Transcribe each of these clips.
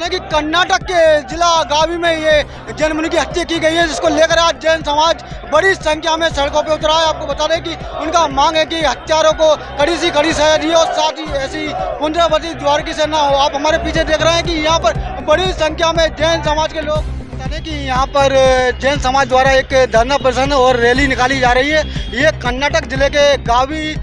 कि कर्नाटक के जिला गावी में ये जैन मुनि की हत्या की गई है, जिसको लेकर आज जैन समाज बड़ी संख्या में सड़कों पे उतरा है। आपको बता दें कि उनका मांग है कि हत्यारों को कड़ी से कड़ी सजा दी और साथ ही ऐसी पुनरावृत्ति द्वारकी से ना हो। आप हमारे पीछे देख रहे हैं कि यहाँ पर बड़ी संख्या में जैन समाज के लोग कि यहाँ पर जैन समाज द्वारा एक धरना प्रदर्शन और रैली निकाली जा रही है। ये कर्नाटक जिले के गावी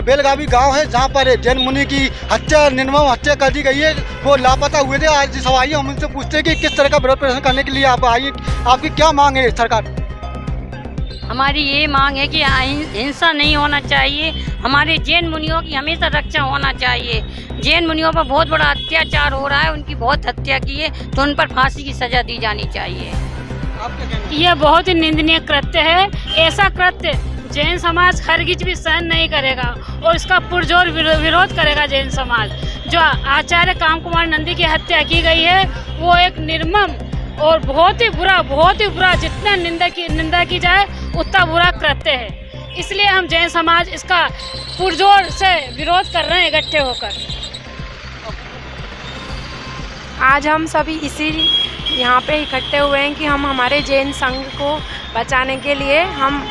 बेलगावी गांव है, जहाँ पर जैन मुनि की हत्या निर्मम हत्या कर दी गई है। वो लापता हुए थे। आज सवाइए हम उनसे पूछते हैं कि किस तरह का विरोध प्रदर्शन करने के लिए आप आइए, आपकी क्या मांग है सरकार? हमारी ये मांग है कि हिंसा नहीं होना चाहिए। हमारे जैन मुनियों की हमेशा रक्षा होना चाहिए। जैन मुनियों पर बहुत बड़ा अत्याचार हो रहा है, उनकी बहुत हत्या की है, तो उन पर फांसी की सजा दी जानी चाहिए। यह बहुत ही निंदनीय कृत्य है। ऐसा कृत्य जैन समाज हरगिज भी सहन नहीं करेगा और इसका पुरजोर विरोध करेगा जैन समाज। जो आचार्य काम कुमार नंदी की हत्या की गई है वो एक निर्मम और बहुत ही बुरा जितना निंदा की जाए उतना बुरा कृत्य है। इसलिए हम जैन समाज इसका पुरजोर से विरोध कर रहे हैं इकट्ठे होकर। आज हम सभी इसी यहाँ पे इकट्ठे हुए हैं कि हम हमारे जैन संघ को बचाने के लिए हम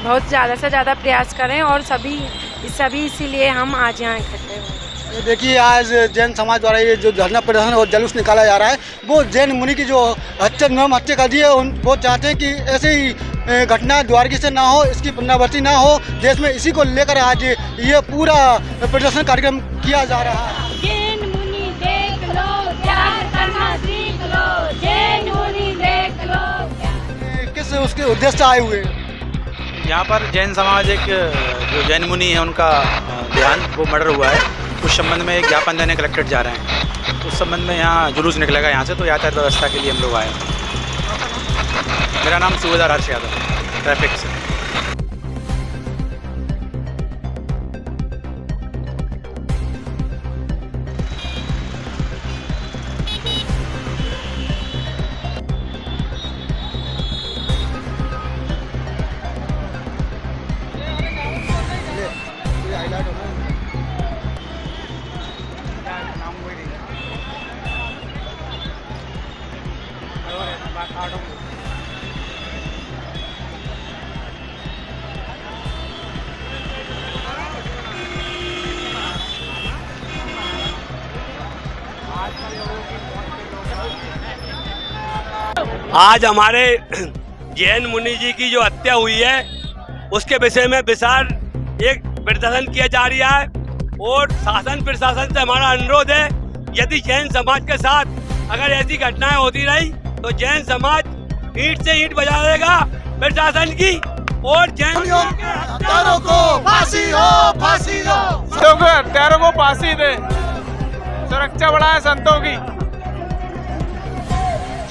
बहुत ज़्यादा से ज़्यादा प्रयास करें और सभी इसीलिए हम आज यहाँ इकट्ठे हुए हैं। ये देखिए, आज जैन समाज द्वारा ये जो धरना प्रदर्शन और जुलूस निकाला जा रहा है, वो जैन मुनि की जो हत्या कर दी है, वो चाहते हैं कि ऐसे ही घटना द्वारकी से ना हो, इसकी पुनरावृत्ति ना हो देश में। इसी को लेकर आज ये पूरा प्रदर्शन कार्यक्रम किया जा रहा है। जैन मुनि देख लो, प्यार करना सीख लो, जैन मुनि देख लो। किस उसके उद्देश्य से आए हुए हैं? यहाँ पर जैन समाज एक जो जैन मुनि है उनका देहांत वो मर्डर हुआ है, उस संबंध में एक ज्ञापन देने कलेक्ट्रेट जा रहे हैं। उस संबंध में यहाँ जुलूस निकलेगा यहाँ से, तो यातायात व्यवस्था के लिए हम लोग आए हैं। मेरा नाम सूबेदार हर्ष यादव, ट्रैफिक से। आज हमारे जैन मुनि जी की जो हत्या हुई है उसके विषय में विशाल एक प्रदर्शन किया जा रहा है और शासन प्रशासन से हमारा अनुरोध है, यदि जैन समाज के साथ अगर ऐसी घटनाएं होती रही तो जैन समाज ईंट से ईंट बजा देगा प्रशासन की और जैन हत्यारों को फांसी हो, फांसी हो। हत्यारों को फांसी दे, सुरक्षा बढ़ाए संतों की।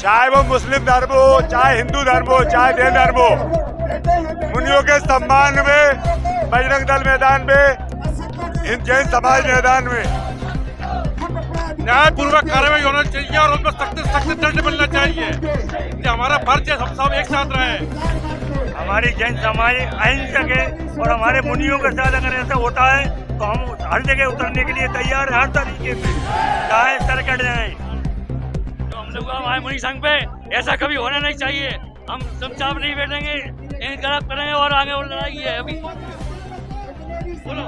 चाहे वो मुस्लिम धर्म हो, चाहे हिंदू धर्म हो, चाहे जैन धर्म हो, मुनियों के सम्मान में बजरंग दल मैदान में, जैन समाज मैदान में न्यायपूर्वक कार्रवाई होना चाहिए और उन पर सख्त दंड मिलना चाहिए। ये हमारा फर्ज है, हम सब एक साथ रहे। हमारी जैन समाज अहिंसक है और हमारे मुनियों के साथ अगर ऐसा होता है तो हम हर जगह उतरने के लिए तैयार हैं, हर तरीके से, चाहे सर कट जाए। हम लोग हमारे मुनि संघ पे ऐसा कभी होना नहीं चाहिए। हम चुपचाप नहीं बैठेंगे, इनकलाब करेंगे और आगे और लड़ाई है। अभी बोलो,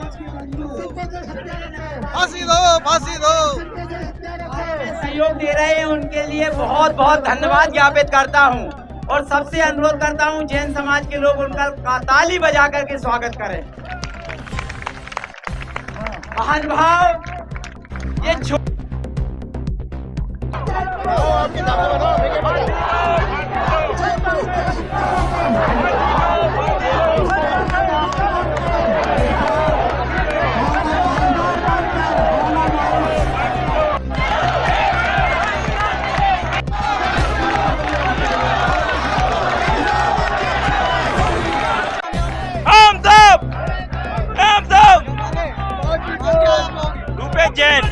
फांसी दो, फांसी दो। सहयोग दे रहे हैं उनके लिए बहुत बहुत धन्यवाद ज्ञापित करता हूं और सबसे अनुरोध करता हूं जैन समाज के लोग उनका ताली बजा करके स्वागत करें। महानुभाव ये प्रताप जैन।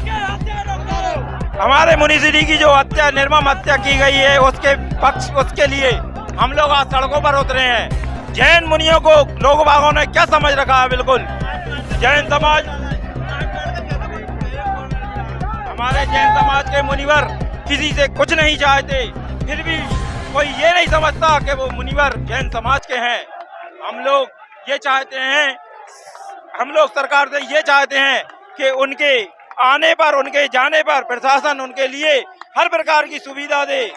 हमारे मुनि श्री की जो हत्या, निर्मम हत्या की गई है, उसके लिए हम लोग आज सड़कों पर उतरे हैं। जैन मुनियों को लोग बागों ने क्या समझ रखा है? बिल्कुल जैन समाज, हमारे जैन समाज के मुनिवर किसी से कुछ नहीं चाहते, फिर भी कोई ये नहीं समझता कि वो मुनिवर जैन समाज के हैं। हम लोग ये चाहते हैं, हम लोग सरकार से ये चाहते हैं कि उनके आने पर, उनके जाने पर प्रशासन उनके लिए हर प्रकार की सुविधा दे।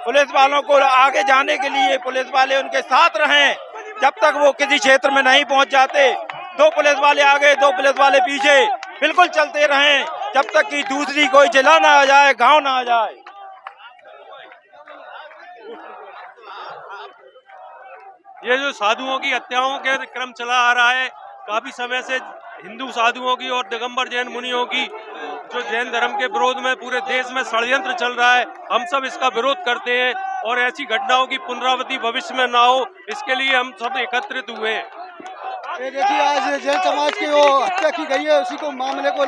पुलिस वालों को आगे जाने के लिए पुलिस वाले उनके साथ रहें। जब तक वो किसी क्षेत्र में नहीं पहुंच जाते, 2 पुलिस वाले आगे 2 पुलिस वाले पीछे बिल्कुल चलते रहें, जब तक कि दूसरी कोई जिला ना आ जाए, गांव ना आ जाए। ये जो साधुओं की हत्याओं के क्रम चला आ रहा है काफी समय से, हिंदू साधुओं की और दिगंबर जैन मुनियों की जो जैन धर्म के विरोध में पूरे देश में षड्यंत्र चल रहा है, हम सब इसका विरोध करते हैं और ऐसी घटनाओं की पुनरावृत्ति भविष्य में ना हो, इसके लिए हम सब एकत्रित हुए हैं। ये देखिए, आज जैन समाज की वो हत्या की गई है, उसी को मामले को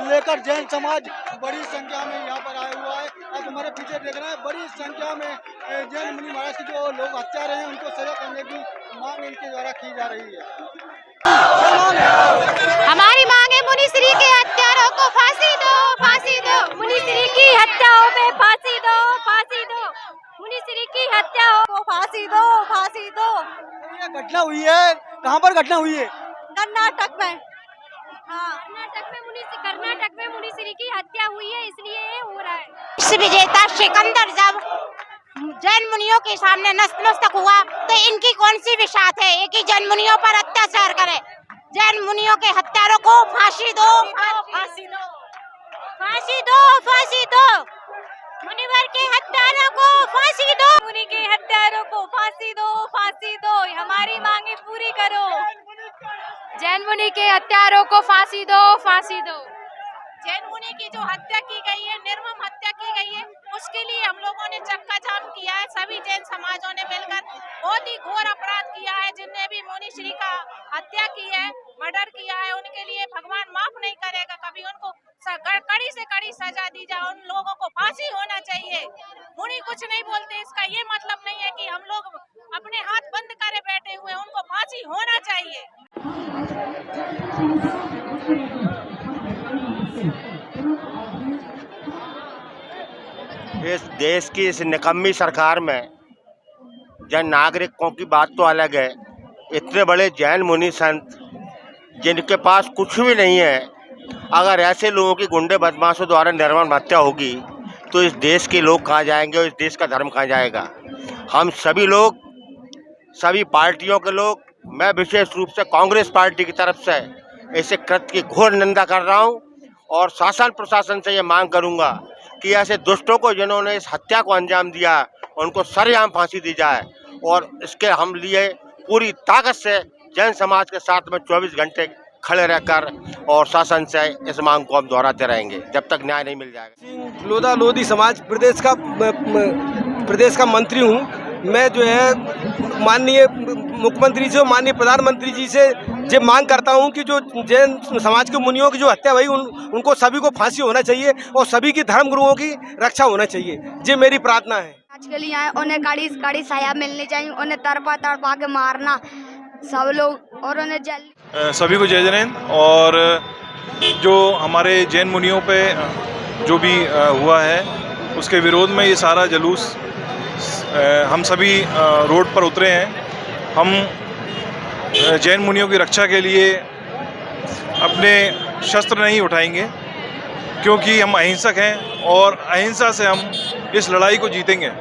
लेकर जैन समाज बड़ी संख्या में यहाँ पर आया हुआ है। आप हमारे पीछे देख रहे हैं, बड़ी संख्या में जैन मुनि महाराज की जो लोग हत्यारे हैं उनको सजा करने की मांग इनके द्वारा की जा रही है। हमारी मांग है मुनि श्री के हत्यारों को फांसी दो, फांसी दो। मुनि श्री की हत्याओं पे फांसी दो, फांसी दो। मुनि श्री की हत्याओं को फांसी दो, फांसी दो। ये घटना हुई है, कहाँ पर घटना हुई है? कर्नाटक में। हाँ, कर्नाटक में मुनि श्री की हत्या हुई है, इसलिए ये हो रहा है। विश्व विजेता सिकंदर जब जैन मुनियों के सामने नतमस्तक हुआ तो इनकी कौन सी विशात है एक ही जैन मुनियों पर अत्याचार करे। जैन मुनियों के हत्यारों को फांसी दो, फांसी दो, फांसी दो, फांसी दो। मुनिवर के हत्यारों को फांसी दो, मुनि के हत्यारों को फांसी दो, फांसी दो। हमारी मांगे पूरी करो। जैन मुनि के हत्यारों को फांसी दो, फांसी दो। जैन मुनि की जो हत्या की गई है, निर्मम हत्या की गई है, उसके लिए हम लोगों ने चक्का जाम किया है। सभी जैन समाजों ने मिलकर बहुत ही घोर अपराध किया है। जिनने भी मुनि श्री का हत्या की है, मर्डर किया है, उनके लिए भगवान माफ नहीं करेगा कभी। उनको कड़ी से कड़ी सजा दी जाए, उन लोगों को फांसी होना चाहिए। मुनि कुछ नहीं बोलते, इसका ये मतलब नहीं है कि हम लोग अपने हाथ बंद करे बैठे हुए, उनको फांसी होना चाहिए। इस देश की इस निकम्मी सरकार में जन नागरिकों की बात तो अलग है। इतने बड़े जैन मुनि संत जिनके पास कुछ भी नहीं है, अगर ऐसे लोगों की गुंडे बदमाशों द्वारा निर्मम हत्या होगी तो इस देश के लोग कहाँ जाएंगे और इस देश का धर्म कहाँ जाएगा? हम सभी लोग, सभी पार्टियों के लोग, मैं विशेष रूप से कांग्रेस पार्टी की तरफ से ऐसे कृत्य की घोर निंदा कर रहा हूँ और शासन प्रशासन से ये मांग करूँगा कि ऐसे दुष्टों को जिन्होंने इस हत्या को अंजाम दिया उनको सरेआम फांसी दी जाए। और इसके हम लिए पूरी ताकत से जैन समाज के साथ में 24 घंटे खड़े रहकर और शासन से इस मांग को हम दोहराते रहेंगे जब तक न्याय नहीं मिल जाएगा। लोधा लोधी समाज प्रदेश का मंत्री हूँ। मैं जो है माननीय मुख्यमंत्री से, माननीय प्रधानमंत्री जी से ये मांग करता हूं कि जो जैन समाज के मुनियों की जो हत्या हुई उनको सभी को फांसी होना चाहिए और सभी की धर्म गुरुओं की रक्षा होना चाहिए। ये मेरी प्रार्थना है। आज के लिए आए, उन्हें कड़ी सजा मिलनी चाहिए, उन्हें तड़पा के मारना सब लोग, और उन्हें जल्दी। सभी को जय जैन। और जो हमारे जैन मुनियों पे जो भी हुआ है उसके विरोध में ये सारा जुलूस हम सभी रोड पर उतरे हैं। हम जैन मुनियों की रक्षा के लिए अपने शस्त्र नहीं उठाएंगे क्योंकि हम अहिंसक हैं और अहिंसा से हम इस लड़ाई को जीतेंगे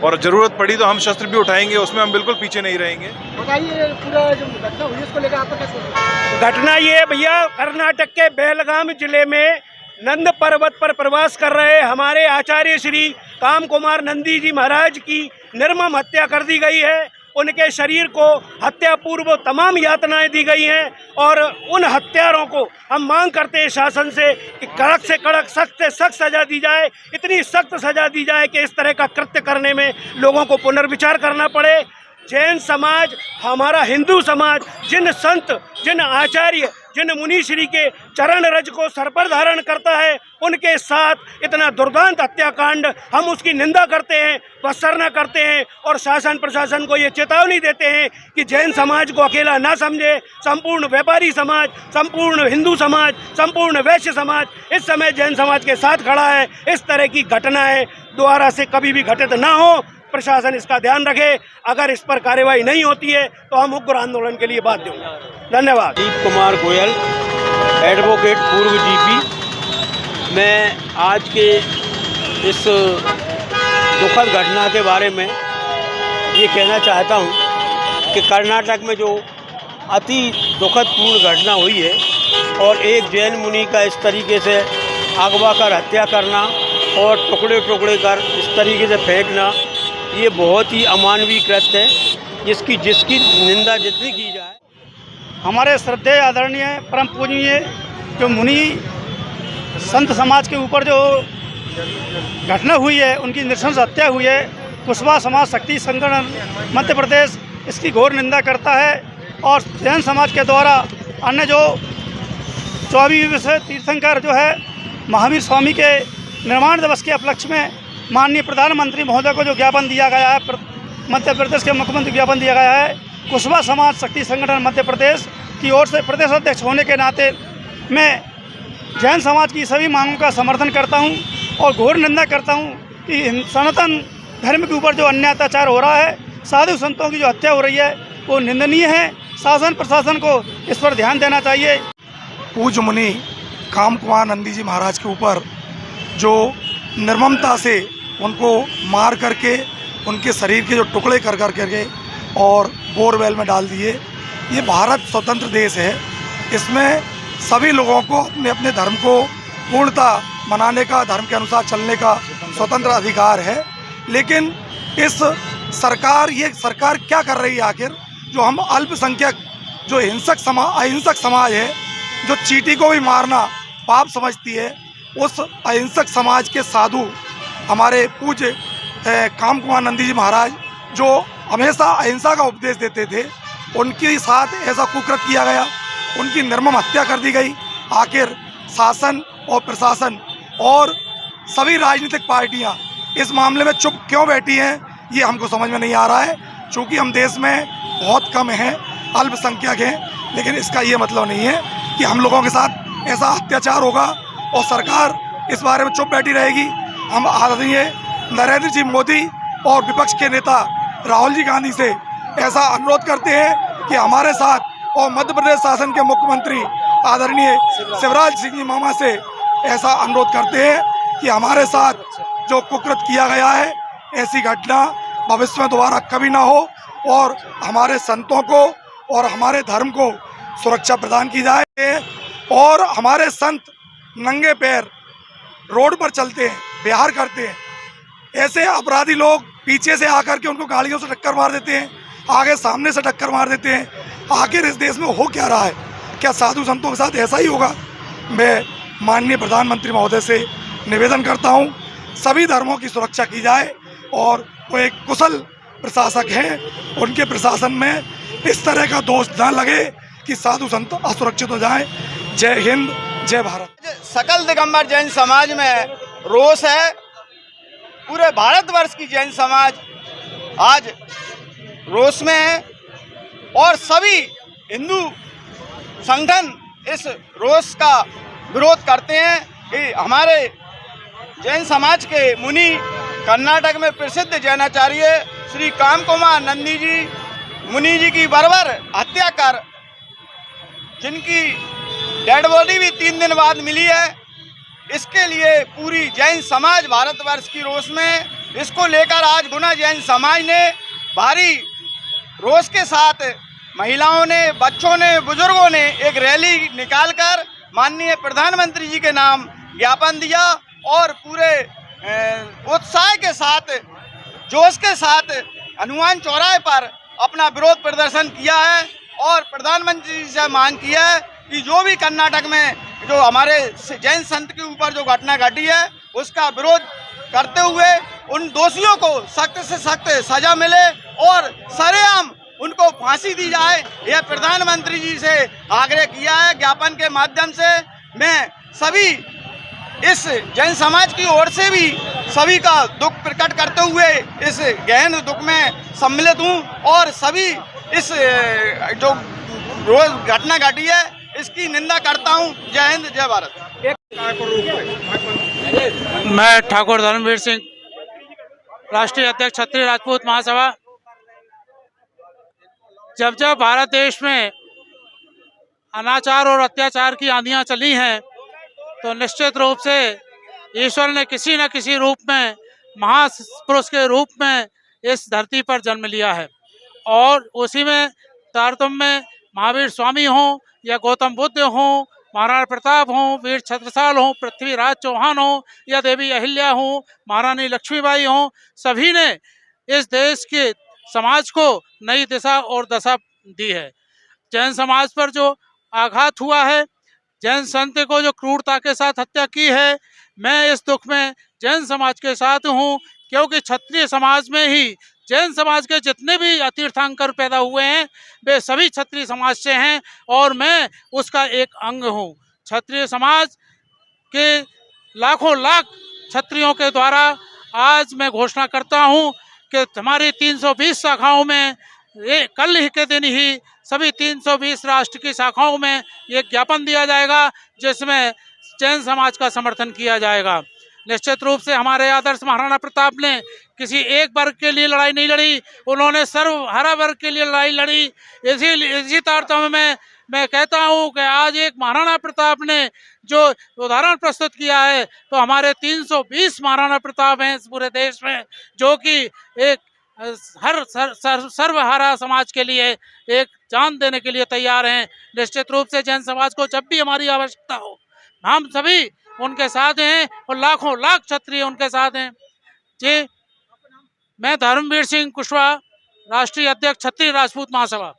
और ज़रूरत पड़ी तो हम शस्त्र भी उठाएंगे, उसमें हम बिल्कुल पीछे नहीं रहेंगे। बताइए पूरा जो घटना हुई इसको लेकर आपका क्या? घटना ये है भैया, कर्नाटक के बेलगाम जिले में नंद पर्वत पर प्रवास कर रहे हमारे आचार्य श्री काम कुमार नंदी जी महाराज की निर्मम हत्या कर दी गई है। उनके शरीर को हत्या पूर्व तमाम यातनाएं दी गई हैं और उन हत्यारों को हम मांग करते हैं शासन से कि कड़क से कड़क, सख्त से सख्त सजा दी जाए। इतनी सख्त सजा दी जाए कि इस तरह का कृत्य करने में लोगों को पुनर्विचार करना पड़े। जैन समाज, हमारा हिंदू समाज जिन संत, जिन आचार्य, जिन मुनीश्री के चरण रज को सर पर धारण करता है, उनके साथ इतना दुर्दांत हत्याकांड, हम उसकी निंदा करते हैं, भर्त्सना करते हैं और शासन प्रशासन को ये चेतावनी देते हैं कि जैन समाज को अकेला ना समझे। संपूर्ण व्यापारी समाज, संपूर्ण हिंदू समाज, संपूर्ण वैश्य समाज इस समय जैन समाज के साथ खड़ा है। इस तरह की घटनाएं दोबारा से कभी भी घटित ना हो, प्रशासन इसका ध्यान रखे। अगर इस पर कार्रवाई नहीं होती है तो हम उग्र आंदोलन के लिए बाध्य होंगे। धन्यवाद। दीप कुमार गोयल, एडवोकेट, पूर्व जीपी। मैं आज के इस दुखद घटना के बारे में ये कहना चाहता हूँ कि कर्नाटक में जो अति दुखदपूर्ण घटना हुई है और एक जैन मुनि का इस तरीके से अगवा कर हत्या करना और टुकड़े टुकड़े कर इस तरीके से फेंकना, ये बहुत ही अमानवीय कृत्य है, जिसकी निंदा जितनी की जाए। हमारे श्रद्धेय आदरणीय परम पूजनीय जो मुनि संत समाज के ऊपर जो घटना हुई है, उनकी नृशंस हत्या हुई है, कुशवाहा समाज शक्ति संगठन मध्य प्रदेश इसकी घोर निंदा करता है। और जैन समाज के द्वारा अन्य जो 24 तीर्थंकर जो है महावीर स्वामी के निर्माण दिवस के उपलक्ष्य में माननीय प्रधानमंत्री महोदय को जो ज्ञापन दिया गया है, मध्य प्रदेश के मुख्यमंत्री ज्ञापन दिया गया है, कुशवाहा समाज शक्ति संगठन मध्य प्रदेश की ओर से प्रदेश अध्यक्ष होने के नाते मैं जैन समाज की सभी मांगों का समर्थन करता हूं और घोर निंदा करता हूं कि सनातन धर्म के ऊपर जो अन्याय अत्याचार हो रहा है, साधु संतों की जो हत्या हो रही है, वो निंदनीय है। शासन प्रशासन को इस पर ध्यान देना चाहिए। पूज्य मुनि काम कुमार नंदी जी महाराज के ऊपर जो निर्ममता से उनको मार करके उनके शरीर के जो टुकड़े कर करके और बोरवेल में डाल दिए। ये भारत स्वतंत्र देश है, इसमें सभी लोगों को अपने अपने धर्म को पूर्णता मनाने का, धर्म के अनुसार चलने का स्वतंत्र अधिकार है। लेकिन इस ये सरकार क्या कर रही है आखिर? जो हम अल्पसंख्यक, जो अहिंसक समाज है, जो चींटी को भी मारना पाप समझती है, उस अहिंसक समाज के साधु हमारे पूज्य काम कुमार नंदी जी महाराज जो हमेशा अहिंसा का उपदेश देते थे, उनके साथ ऐसा कुकृत किया गया, उनकी निर्मम हत्या कर दी गई। आखिर शासन और प्रशासन और सभी राजनीतिक पार्टियां इस मामले में चुप क्यों बैठी हैं, ये हमको समझ में नहीं आ रहा है। चूँकि हम देश में बहुत कम हैं, अल्पसंख्यक हैं, लेकिन इसका ये मतलब नहीं है कि हम लोगों के साथ ऐसा अत्याचार होगा और सरकार इस बारे में चुप बैठी रहेगी। हम आदरणीय नरेंद्र जी मोदी और विपक्ष के नेता राहुल जी गांधी से ऐसा अनुरोध करते हैं कि हमारे साथ, और मध्य प्रदेश शासन के मुख्यमंत्री आदरणीय शिवराज सिंह जी मामा से ऐसा अनुरोध करते हैं कि हमारे साथ जो कुकृत किया गया है, ऐसी घटना भविष्य में दोबारा कभी ना हो और हमारे संतों को और हमारे धर्म को सुरक्षा प्रदान की जाए। और हमारे संत नंगे पैर रोड पर चलते हैं, विहार करते हैं, ऐसे अपराधी लोग पीछे से आकर के उनको गाड़ियों से टक्कर मार देते हैं, आगे सामने से टक्कर मार देते हैं। आखिर इस देश में हो क्या रहा है? क्या साधु संतों के साथ ऐसा ही होगा? मैं माननीय प्रधानमंत्री महोदय से निवेदन करता हूं, सभी धर्मों की सुरक्षा की जाए और वो एक कुशल प्रशासक हैं, उनके प्रशासन में इस तरह का दोष न लगे कि साधु संत असुरक्षित हो जाएं। जय हिंद, जय भारत। सकल दिगंबर जैन समाज में रोष है। पूरे भारतवर्ष की जैन समाज आज रोष में है और सभी हिंदू संगठन इस रोष का विरोध करते हैं कि हमारे जैन समाज के मुनि, कर्नाटक में प्रसिद्ध जैनाचार्य श्री काम कुमार नंदी जी मुनि जी की बर्बर हत्या कर, जिनकी डेड बॉडी भी 3 दिन बाद मिली है, इसके लिए पूरी जैन समाज भारतवर्ष की रोष में, इसको लेकर आज गुना जैन समाज ने भारी रोष के साथ महिलाओं ने, बच्चों ने, बुजुर्गों ने एक रैली निकालकर माननीय प्रधानमंत्री जी के नाम ज्ञापन दिया और पूरे उत्साह के साथ, जोश के साथ हनुमान चौराहे पर अपना विरोध प्रदर्शन किया है और प्रधानमंत्री जी से मांग किया है कि जो भी कर्नाटक में जो हमारे जैन संत के ऊपर जो घटना घटी है, उसका विरोध करते हुए उन दोषियों को सख्त से सख्त सजा मिले और सरेआम उनको फांसी दी जाए, यह प्रधानमंत्री जी से आग्रह किया है। ज्ञापन के माध्यम से मैं सभी इस जैन समाज की ओर से भी सभी का दुख प्रकट करते हुए इस गहन दुख में सम्मिलित हूँ और सभी इस जो रोज घटना घटी है इसकी निंदा करता हूँ। जय हिंद, जय भारत। मैं ठाकुर धर्मवीर सिंह, राष्ट्रीय अध्यक्ष क्षत्रिय राजपूत महासभा। जब जब भारत देश में अनाचार और अत्याचार की आंधियां चली हैं तो निश्चित रूप से ईश्वर ने किसी न किसी रूप में, महापुरुष के रूप में इस धरती पर जन्म लिया है और उसी में तारतम्य में महावीर स्वामी हों या गौतम बुद्ध हों, महाराणा प्रताप हों, वीर छत्रसाल हों, पृथ्वीराज चौहान हों या देवी अहिल्या हों, महारानी लक्ष्मीबाई हों, सभी ने इस देश के समाज को नई दिशा और दशा दी है। जैन समाज पर जो आघात हुआ है, जैन संत को जो क्रूरता के साथ हत्या की है, मैं इस दुख में जैन समाज के साथ हूँ, क्योंकि क्षत्रिय समाज में ही जैन समाज के जितने भी तीर्थंकर पैदा हुए हैं वे सभी क्षत्रिय समाज से हैं और मैं उसका एक अंग हूँ। क्षत्रिय समाज के लाखों लाख क्षत्रियों के द्वारा आज मैं घोषणा करता हूँ कि हमारी 320 शाखाओं में कल ही के दिन ही सभी 320 राष्ट्र की शाखाओं में ये ज्ञापन दिया जाएगा जिसमें जैन समाज का समर्थन किया जाएगा। निश्चित रूप से हमारे आदर्श महाराणा प्रताप ने किसी एक वर्ग के लिए लड़ाई नहीं लड़ी, उन्होंने सर्वहारा वर्ग के लिए लड़ाई लड़ी। इसी तारतम्य में मैं कहता हूँ कि आज एक महाराणा प्रताप ने जो उदाहरण प्रस्तुत किया है तो हमारे 320 महाराणा प्रताप हैं इस पूरे देश में, जो कि एक हर सर्वहारा समाज के लिए एक जान देने के लिए तैयार हैं। निश्चित रूप से जैन समाज को जब भी हमारी आवश्यकता हो हम सभी उनके साथ हैं और लाखों लाख क्षत्रिय उनके साथ हैं। जी, मैं धर्मवीर सिंह कुशवाहा, राष्ट्रीय अध्यक्ष क्षत्रिय राजपूत महासभा।